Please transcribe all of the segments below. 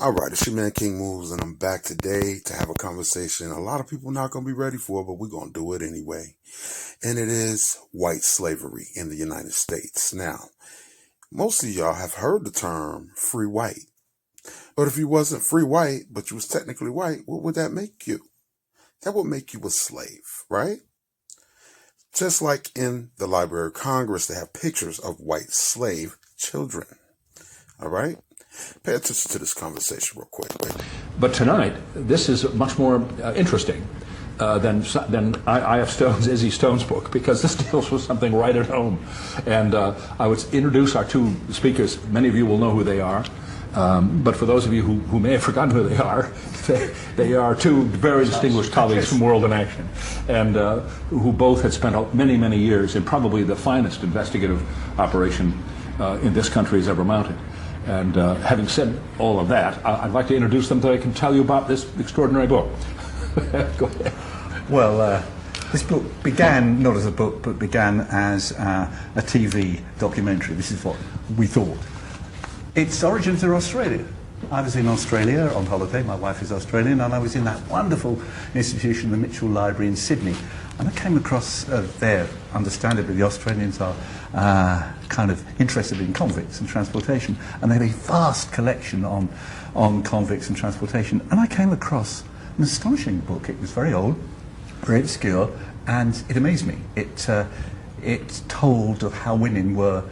All right, it's your man King Moves, and I'm back today to have a conversation a lot of people not going to be ready for, but we're going to do it anyway. And it is white slavery in the United States. Now, most of y'all have heard the term free white. But if you wasn't free white, but you was technically white, what would that make you? That would make you a slave, right? Just like in the Library of Congress, they have pictures of white slave children. All right? Pay attention to this conversation real quick. But tonight, this is much more interesting than I.F. Stone's, Izzy Stone's book, because this deals with something right at home. And I would introduce our two speakers. Many of you will know who they are. But for those of you who may have forgotten who they are two very distinguished colleagues from World in Action, and who both had spent many, many years in probably the finest investigative operation in this country has ever mounted. And having said all of that, I'd like to introduce them so I can tell you about this extraordinary book. Go ahead. Well, this book began not as a book, but began as a TV documentary. This is what we thought. Its origins are Australia. I was in Australia on holiday, my wife is Australian, and I was in that wonderful institution, the Mitchell Library in Sydney. And I came across there, understandably, the Australians are kind of interested in convicts and transportation, and they have a vast collection on convicts and transportation. And I came across an astonishing book. It was very old, very obscure, and it amazed me. It told of how women were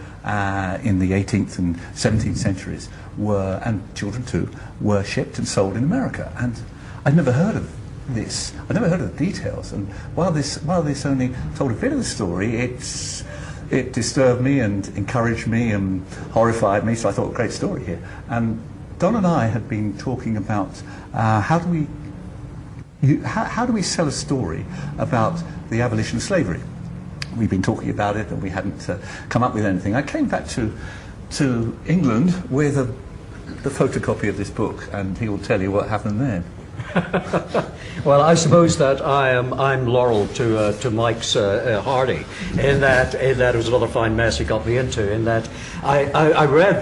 in the 18th and 17th centuries and children too, were shipped and sold in America. And I'd never heard of this. I'd never heard of the details. And while this only told a bit of the story, it disturbed me and encouraged me and horrified me. So I thought, great story here. And Don and I had been talking about how do we sell a story about the abolition of slavery. We've been talking about it and we hadn't come up with anything. I came back to England with the photocopy of this book, and he will tell you what happened then. Well, I suppose that I'm Laurel to Mike's Hardy, in that it was another fine mess he got me into. In that I read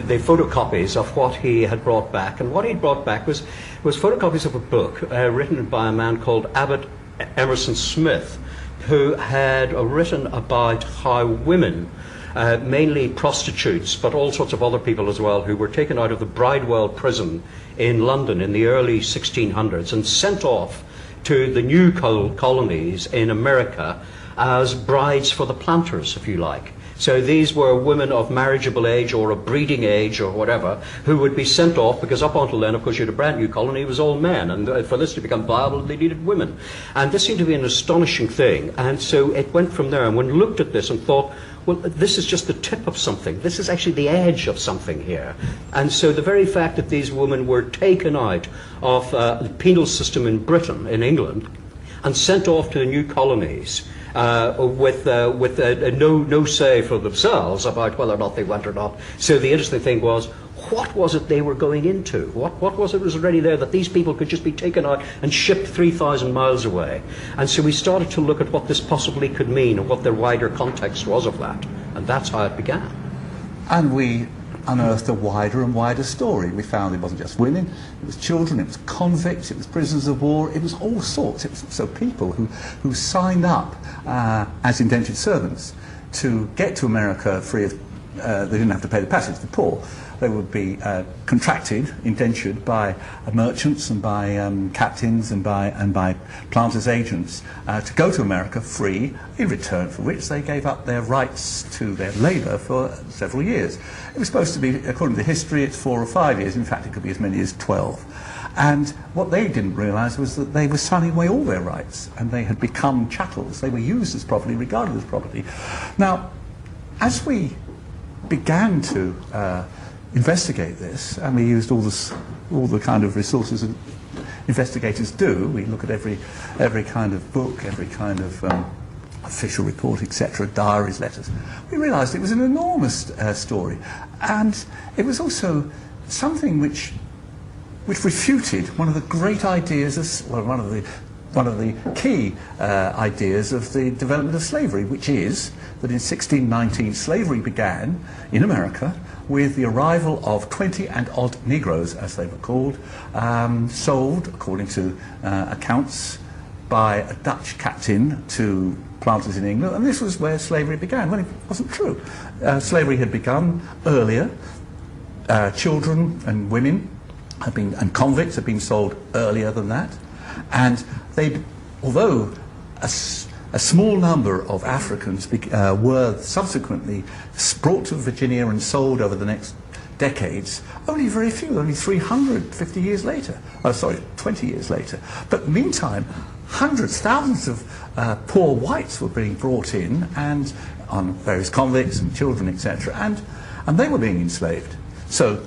the photocopies of what he had brought back, and what he'd brought back was photocopies of a book written by a man called Abbott Emerson Smith, who had written about how women, mainly prostitutes, but all sorts of other people as well, who were taken out of the Bridewell prison in London in the early 1600s and sent off to the new colonies in America as brides for the planters, if you like. So these were women of marriageable age or a breeding age or whatever, who would be sent off, because up until then, of course, you had a brand new colony, it was all men, and for this to become viable, they needed women. And this seemed to be an astonishing thing, and so it went from there. And one looked at this and thought, well, this is just the tip of something. This is actually the edge of something here. And so the very fact that these women were taken out of the penal system in Britain, in England, and sent off to the new colonies, with no say for themselves about whether or not they went or not. So the interesting thing was, what was it they were going into? What was it was already there that these people could just be taken out and shipped 3,000 miles away? And so we started to look at what this possibly could mean and what the wider context was of that. And that's how it began. And we unearthed a wider and wider story. We found it wasn't just women, it was children, it was convicts, it was prisoners of war, it was all sorts. It was also people who signed up as indentured servants to get to America free of, they didn't have to pay the passage, the poor. They would be contracted, indentured by merchants and by captains and by planters' agents to go to America free, in return for which they gave up their rights to their labour for several years. It was supposed to be, according to history, it's 4 or 5 years. In fact, it could be as many as 12. And what they didn't realise was that they were signing away all their rights, and they had become chattels. They were used as property, regarded as property. Now, as we began to investigate this, and we used all the kind of resources that investigators do. We look at every kind of book, every kind of official report, etc., diaries, letters. We realised it was an enormous story, and it was also something which refuted one of the great ideas, one of one of the key ideas of the development of slavery, which is that in 1619 slavery began in America with the arrival of 20 and odd Negroes, as they were called, sold, according to accounts, by a Dutch captain to planters in England, and this was where slavery began. Well, it wasn't true. Slavery had begun earlier. Children and women and convicts had been sold earlier than that, and although a small number of Africans were subsequently brought to Virginia and sold over the next decades, only very few, only 350 years later. 20 years later. But meantime, hundreds, thousands of poor whites were being brought in, and on various convicts and children, etc., and they were being enslaved. So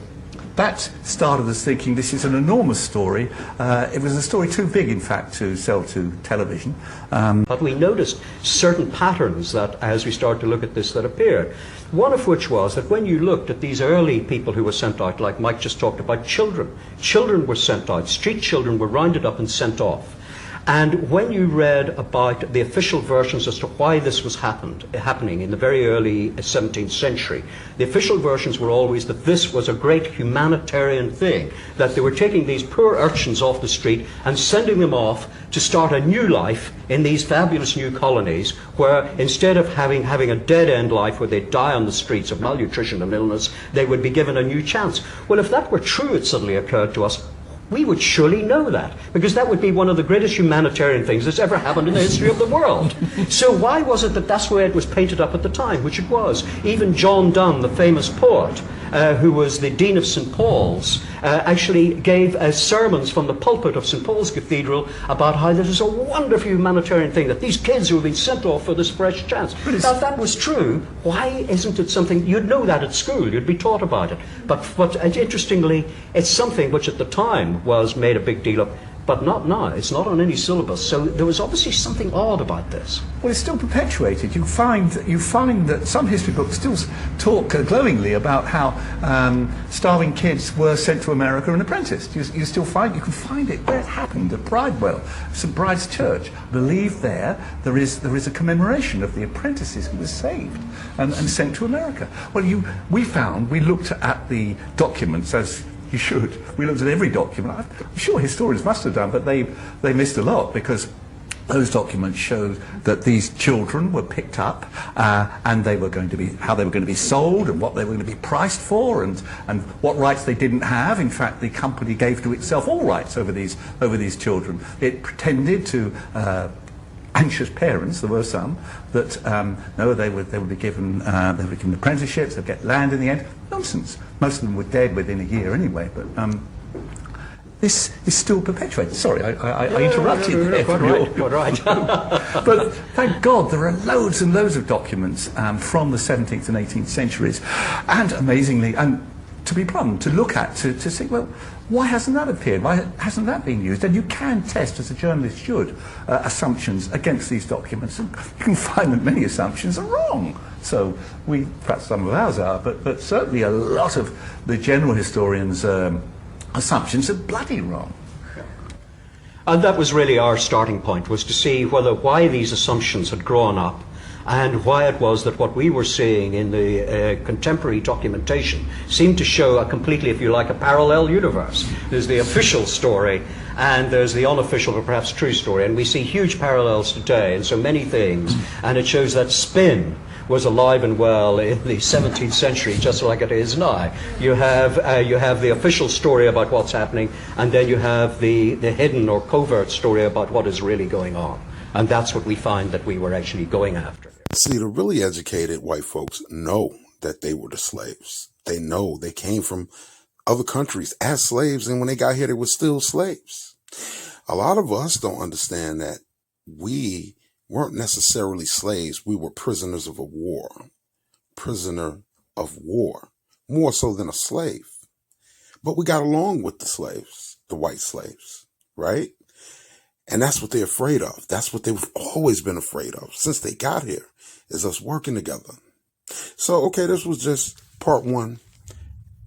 that started us thinking this is an enormous story. It was a story too big, in fact, to sell to television. But we noticed certain patterns that, as we started to look at this, that appeared. One of which was that when you looked at these early people who were sent out, like Mike just talked about, children were sent out, street children were rounded up and sent off. And when you read about the official versions as to why this was happening in the very early 17th century, the official versions were always that this was a great humanitarian thing, that they were taking these poor urchins off the street and sending them off to start a new life in these fabulous new colonies, where instead of having a dead-end life where they die on the streets of malnutrition and illness, they would be given a new chance. Well, if that were true, it suddenly occurred to us, we would surely know that, because that would be one of the greatest humanitarian things that's ever happened in the history of the world. So why was it that that's the way it was painted up at the time, which it was? Even John Donne, the famous poet, who was the Dean of St. Paul's, actually gave sermons from the pulpit of St. Paul's Cathedral about how this is a wonderful humanitarian thing, that these kids who have been sent off for this fresh chance. Now, if that was true, why isn't it something, you'd know that at school, you'd be taught about it. But interestingly, it's something which at the time was made a big deal of, but not now. It's not on any syllabus. So there was obviously something odd about this. Well, it's still perpetuated. You find that some history books still talk glowingly about how starving kids were sent to America and apprenticed. You can find it where it happened, at Bridewell, St. Bride's Church. I believe there is a commemoration of the apprentices who were saved and sent to America. Well, we looked at the documents, as you should. We looked at every document. I'm sure historians must have done, but they missed a lot, because those documents showed that these children were picked up and how they were going to be sold, and what they were going to be priced for, and what rights they didn't have. In fact, the company gave to itself all rights over these children. It pretended to anxious parents, there were some, that no, they would be given apprenticeships, they'd get land in the end. Nonsense. Most of them were dead within a year anyway, but this is still perpetuated. Sorry, I interrupted you there. Quite right. But thank God there are loads and loads of documents from the 17th and 18th centuries, and amazingly, and to be blunt, to look at, to see, well, why hasn't that appeared? Why hasn't that been used? And you can test, as a journalist should, assumptions against these documents, and you can find that many assumptions are wrong. So perhaps some of ours are, but certainly a lot of the general historians' assumptions are bloody wrong. And that was really our starting point, was to see why these assumptions had grown up, and why it was that what we were seeing in the contemporary documentation seemed to show a completely, if you like, a parallel universe. There's the official story, and there's the unofficial or perhaps true story, and we see huge parallels today in so many things, and it shows that spin was alive and well in the 17th century, just like it is now. You have the official story about what's happening, and then you have the hidden or covert story about what is really going on. And that's what we find that we were actually going after. See, the really educated white folks know that they were the slaves. They know they came from other countries as slaves, and when they got here, they were still slaves. A lot of us don't understand that we weren't necessarily slaves. We were prisoners of a war. Prisoner of war, more so than a slave. But we got along with the slaves, the white slaves, right? And that's what they're afraid of. That's what they've always been afraid of since they got here, is us working together. So, okay, this was just part one,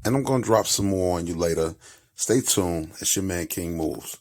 and I'm going to drop some more on you later. Stay tuned as your man King moves.